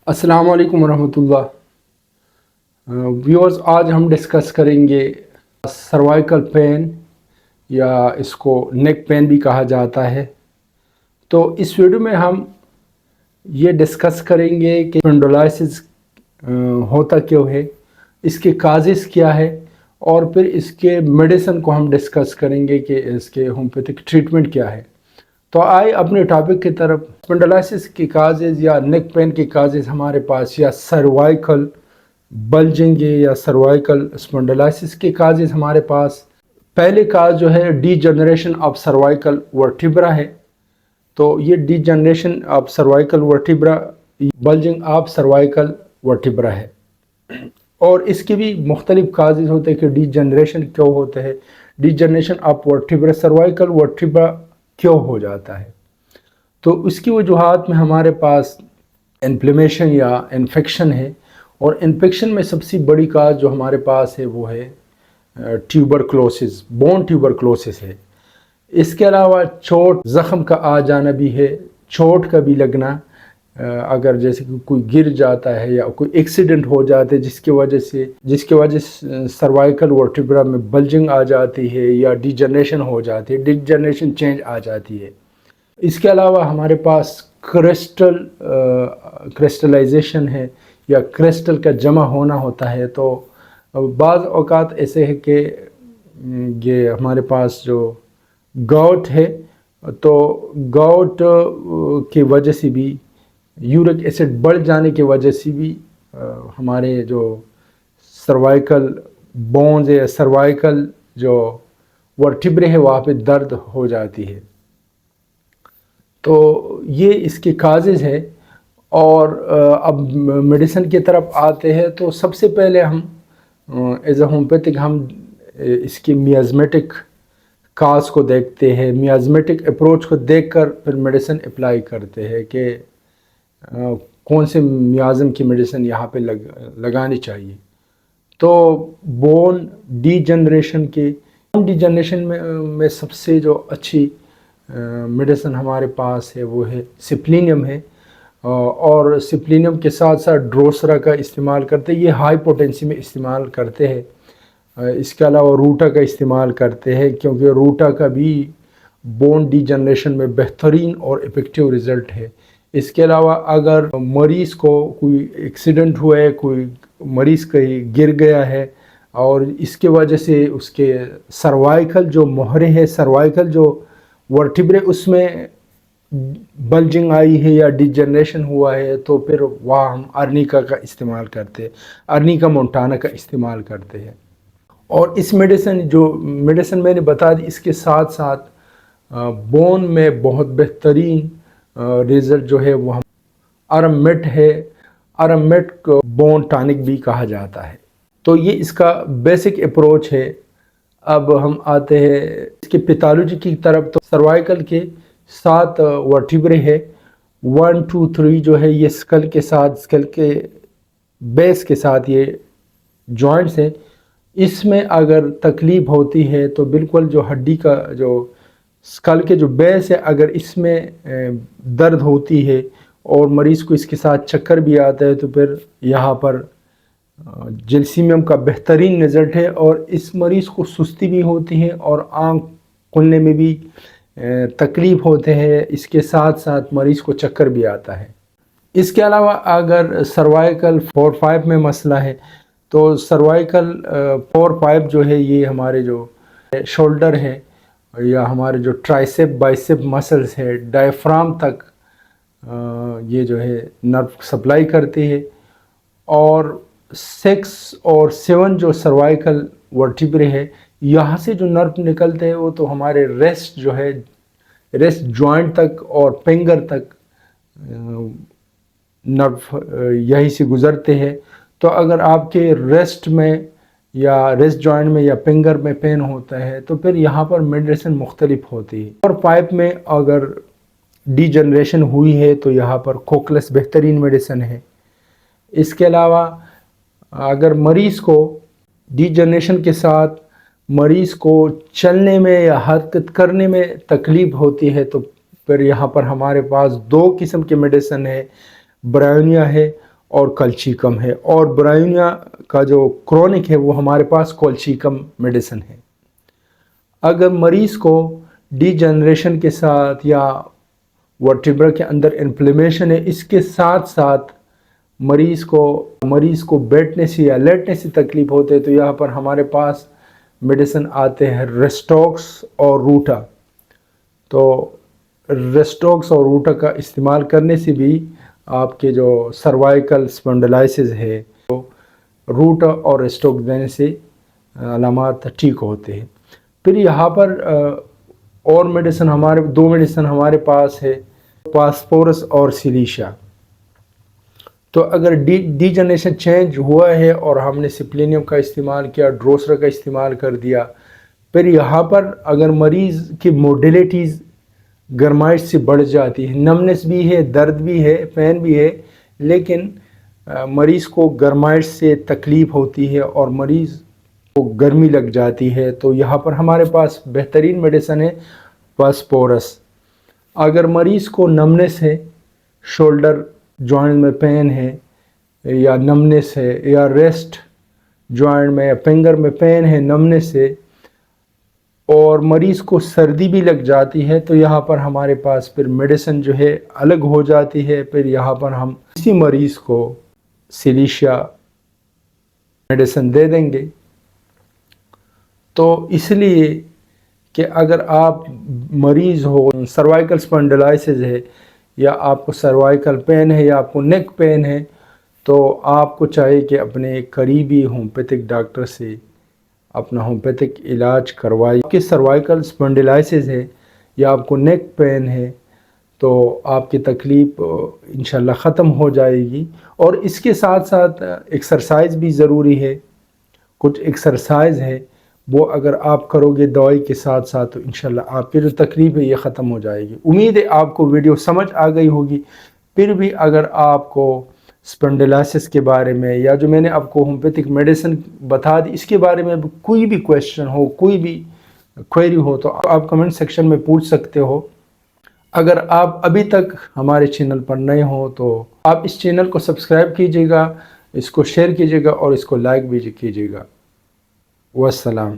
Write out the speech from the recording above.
अस्सलाम वालेकुम रहमतुल्लाह। व्यूअर्स, आज हम डिस्कस करेंगे सर्वाइकल पेन या इसको नेक पेन भी कहा जाता है। तो इस वीडियो में हम ये डिस्कस करेंगे कि स्पॉन्डिलोलिसिस होता क्यों है, इसके काजेस क्या है, और फिर इसके मेडिसिन को हम डिस्कस करेंगे कि इसके होम्योपैथिक ट्रीटमेंट क्या है। तो आए अपने टॉपिक की तरफ। स्पॉन्डिलोलिसिस के काजेज या नेक पेन के काजेज हमारे पास, या सर्वाइकल बल्जिंग या सर्वाइकल स्पॉन्डिलोलिसिस के काजेज हमारे पास। पहले काज जो है डीजनरेशन ऑफ सर्वाइकल वर्टिब्रा है। तो ये degeneration of cervical vertebra, bulging of cervical vertebra है। और इसके भी मुख्तलिफ काजेज होते हैं कि डीजनरेशन क्यों होते हैं, degeneration of vertebra, cervical vertebra क्यों हो जाता है। तो उसकी वजूहात में हमारे पास इन्फ्लेमेशन या इन्फेक्शन है। और इन्फेक्शन में सबसे बड़ी काज जो हमारे पास है वो है ट्यूबरक्लोसिस, बोन ट्यूबरक्लोसिस है। इसके अलावा चोट ज़ख़म का आ जाना भी है, चोट का भी लगना। अगर जैसे कि कोई गिर जाता है या कोई एक्सीडेंट हो जाता है जिसकी वजह से सर्वाइकल वर्टिब्रा में बल्जिंग आ जाती है या डीजनरेशन हो जाती है, डीजनरेशन चेंज आ जाती है। इसके अलावा हमारे पास क्रिस्टलाइजेशन है या क्रिस्टल का जमा होना होता है। तो बाज़ औक़ात ऐसे है कि ये हमारे पास जो गाउट है, तो गाउट की वजह से भी, यूरिक एसिड बढ़ जाने की वजह से भी हमारे जो सर्वाइकल बोन्स या सर्वाइकल जो वर्टिब्रे है वहाँ पे दर्द हो जाती है। तो ये इसके काजेज़ है। और अब मेडिसिन की तरफ आते हैं। तो सबसे पहले हम एज ए होम्योपैथिक हम इसकी मियाज़मेटिक काज को देखते हैं, मियाज़मेटिक अप्रोच को देखकर फिर मेडिसिन अप्लाई करते हैं कि कौन से मियाज़म की मेडिसिन यहाँ पे लगानी चाहिए। तो बोन डीजनरेशन में सबसे जो अच्छी मेडिसिन हमारे पास है वो है सिप्लिनियम है। और सिप्लिनियम के साथ साथ ड्रोसरा का इस्तेमाल करते हैं, ये हाई पोटेंसी में इस्तेमाल करते हैं। इसके अलावा रूटा का इस्तेमाल करते हैं, क्योंकि रूटा का भी बोन डीजनरेशन में बेहतरीन और इफ़ेक्टिव रिज़ल्ट है। इसके अलावा अगर मरीज़ को कोई एक्सीडेंट हुआ है, कोई मरीज़ कहीं गिर गया है और इसके वजह से उसके सर्वाइकल जो मोहरे है, सर्वाइकल जो वर्टिब्रे उसमें बल्जिंग आई है या डिजनरेशन हुआ है, तो फिर वहाँ हम अर्निका का इस्तेमाल करते हैं, अर्निका मोंटाना का इस्तेमाल करते हैं। और इस मेडिसिन मैंने बता दी, इसके साथ साथ बोन में बहुत बेहतरीन रिज़ल्ट जो है वो हम अरमेट है, अरमेट को बोन टॉनिक भी कहा जाता है। तो ये इसका बेसिक अप्रोच है। अब हम आते हैं इसके पैथोलॉजी की तरफ। तो सर्वाइकल के 7 वर्टिब्रे है, 1 2 3 जो है ये स्कल के बेस के साथ ये जॉइंट्स हैं। इसमें अगर तकलीफ़ होती है तो बिल्कुल जो हड्डी का जो स्कल के जो बेस है, अगर इसमें दर्द होती है और मरीज़ को इसके साथ चक्कर भी आता है, तो फिर यहाँ पर जैल्सीमियम का बेहतरीन रिज़ल्ट है। और इस मरीज़ को सुस्ती भी होती है और आँख खुलने में भी तकलीफ़ होते हैं, इसके साथ साथ मरीज़ को चक्कर भी आता है। इसके अलावा अगर सर्वाइकल 4-5 में मसला है, तो सर्वाइकल 4-5 जो है ये हमारे जो शोल्डर है या हमारे जो ट्राइसेप बाइसेप मसल्स है, डायफ्राम तक ये जो है नर्व सप्लाई करती है। और 6 और 7 जो सर्वाइकल वर्टिब्रे है, यहाँ से जो नर्व निकलते हैं वो तो हमारे रेस्ट जो है, रेस्ट जॉइंट तक और फिंगर तक नर्व यहीं से गुज़रते हैं। तो अगर आपके रेस्ट में या रेस्ट जॉइंट में या फिंगर में पेन होता है, तो फिर यहाँ पर मेडिसिन मुख्तलिफ होती है। और पाइप में अगर डीजनरेशन हुई है तो यहाँ पर कोकलेस बेहतरीन मेडिसिन है। इसके अलावा अगर मरीज़ को डीजनरेशन के साथ मरीज़ को चलने में या हरकत करने में तकलीफ़ होती है, तो फिर यहाँ पर हमारे पास 2 किस्म के मेडिसिन है, ब्रायोनिया है اور کلچیکم ہے، اور برائیونیا کا جو کرونک ہے وہ ہمارے پاس کولچیکم میڈیسن ہے۔ اگر مریض کو ڈی جنریشن کے ساتھ یا ورٹیبرا کے اندر انفلیمیشن ہے، اس کے ساتھ ساتھ مریض کو بیٹھنے سے یا لیٹنے سے تکلیف ہوتے ہے، تو یہاں پر ہمارے پاس میڈیسن آتے ہیں ریسٹوکس اور روٹا۔ تو ریسٹوکس اور روٹا کا استعمال کرنے سے بھی آپ کے جو سروائیکل اسپونڈلائسس ہے، تو روٹا اور ریسٹوکس دینے سے علامات ٹھیک ہوتے ہیں۔ پھر یہاں پر اور دو میڈیسن ہمارے پاس ہے، فاسفورس اور سیلیشیا۔ تو اگر ڈی جنریشن چینج ہوا ہے اور ہم نے سپلینیم کا استعمال کیا، ڈروسرا کا استعمال کر دیا، پھر یہاں پر اگر مریض کی موڈیلیٹیز گرمائش سے بڑھ جاتی ہے، نمنس بھی ہے، درد بھی ہے، پین بھی ہے، لیکن مریض کو گرمائش سے تکلیف ہوتی ہے اور مریض کو گرمی لگ جاتی ہے، تو یہاں پر ہمارے پاس بہترین میڈیسن ہے فاسفورس۔ اگر مریض کو نمنس ہے، شولڈر جوائنٹ میں پین ہے یا نمنس ہے، یا ریسٹ جوائنٹ میں یا فنگر میں پین ہے، نمنس ہے، اور مریض کو سردی بھی لگ جاتی ہے، تو یہاں پر ہمارے پاس پھر میڈیسن جو ہے الگ ہو جاتی ہے۔ پھر یہاں پر ہم اسی مریض کو سیلیشیا میڈیسن دے دیں گے۔ تو اس لیے کہ اگر آپ مریض ہو، سروائیکل اسپونڈلائسس ہے، یا آپ کو سروائیکل پین ہے، یا آپ کو نیک پین ہے، تو آپ کو چاہیے کہ اپنے قریبی ہومیوپیتھک ڈاکٹر سے اپنا ہومیوپیتھک علاج کروائیے۔ آپ کے سروائیکل اسپونڈلائسس ہے یا آپ کو نیک پین ہے، تو آپ کی تکلیف انشاءاللہ ختم ہو جائے گی۔ اور اس کے ساتھ ساتھ ایکسرسائز بھی ضروری ہے۔ کچھ ایکسرسائز ہے وہ اگر آپ کرو گے دوائی کے ساتھ ساتھ، تو انشاءاللہ آپ کی جو تکلیف ہے یہ ختم ہو جائے گی۔ امید ہے آپ کو ویڈیو سمجھ آ گئی ہوگی۔ پھر بھی اگر آپ کو اسپونڈلائسس کے بارے میں، یا جو میں نے آپ کو ہومیوپیتھک میڈیسن بتا دی، اس کے بارے میں کوئی بھی کویشچن ہو، کوئی بھی کوئری ہو، تو آپ کمنٹ سیکشن میں پوچھ سکتے ہو۔ اگر آپ ابھی تک ہمارے چینل پر نئے ہوں تو آپ اس چینل کو سبسکرائب کیجیے گا، اس کو شیئر کیجیے گا، اور اس کو لائک بھی کیجیے گا۔ والسلام۔